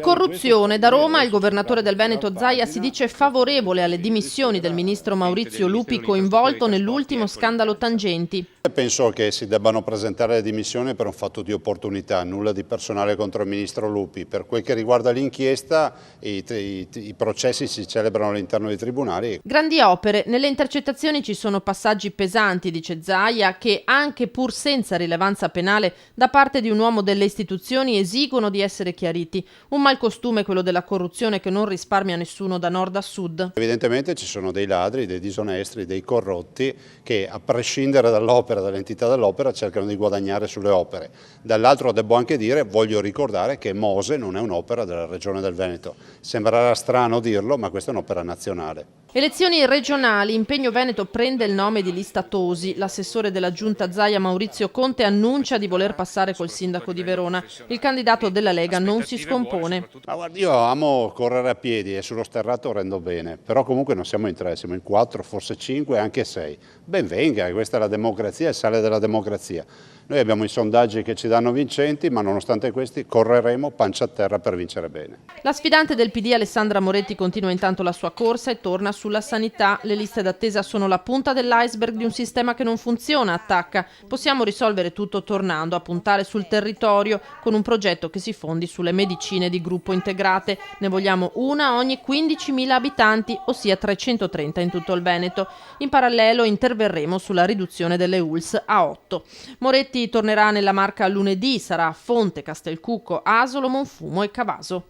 Corruzione. Da Roma il governatore del Veneto Zaia si dice favorevole alle dimissioni del ministro Maurizio Lupi coinvolto nell'ultimo scandalo Tangenti. Penso che si debbano presentare le dimissioni per un fatto di opportunità, nulla di personale contro il ministro Lupi. Per quel che riguarda l'inchiesta, i processi si celebrano all'interno dei tribunali. Grandi opere. Nelle intercettazioni ci sono passaggi pesanti, dice Zaia, che anche pur senza rilevanza penale da parte di un uomo delle istituzioni esigono di essere chiariti. Un malcostume quello della corruzione che non risparmia nessuno da nord a sud. Evidentemente ci sono dei ladri, dei disonesti, dei corrotti che a prescindere dall'opera, dall'entità dell'opera, cercano di guadagnare sulle opere. Dall'altro devo anche dire, voglio ricordare che Mose non è un'opera della Regione del Veneto. Sembrerà strano dirlo, ma questa è un'opera nazionale. Elezioni regionali. Impegno Veneto prende il nome di lista Tosi. L'assessore della giunta Zaia Maurizio Conte annuncia di voler passare col sindaco di Verona. Il candidato della Lega non si scompone. Ma guarda, io amo correre a piedi e sullo sterrato rendo bene, però comunque non siamo in 3, siamo in 4, forse 5, anche 6. Ben venga, questa è la democrazia, è il sale della democrazia. Noi abbiamo i sondaggi che ci danno vincenti, ma nonostante questi correremo pancia a terra per vincere bene. La sfidante del PD Alessandra Moretti continua intanto la sua corsa e torna sulla sanità. Le liste d'attesa sono la punta dell'iceberg di un sistema che non funziona, attacca. Possiamo risolvere tutto tornando a puntare sul territorio con un progetto che si fondi sulle medicine di gruppo integrate. Ne vogliamo una ogni 15.000 abitanti, ossia 330 in tutto il Veneto. In parallelo interverremo sulla riduzione delle ULS a 8. Moretti tornerà nella Marca lunedì, sarà a Fonte, Castelcucco, Asolo, Monfumo e Cavaso.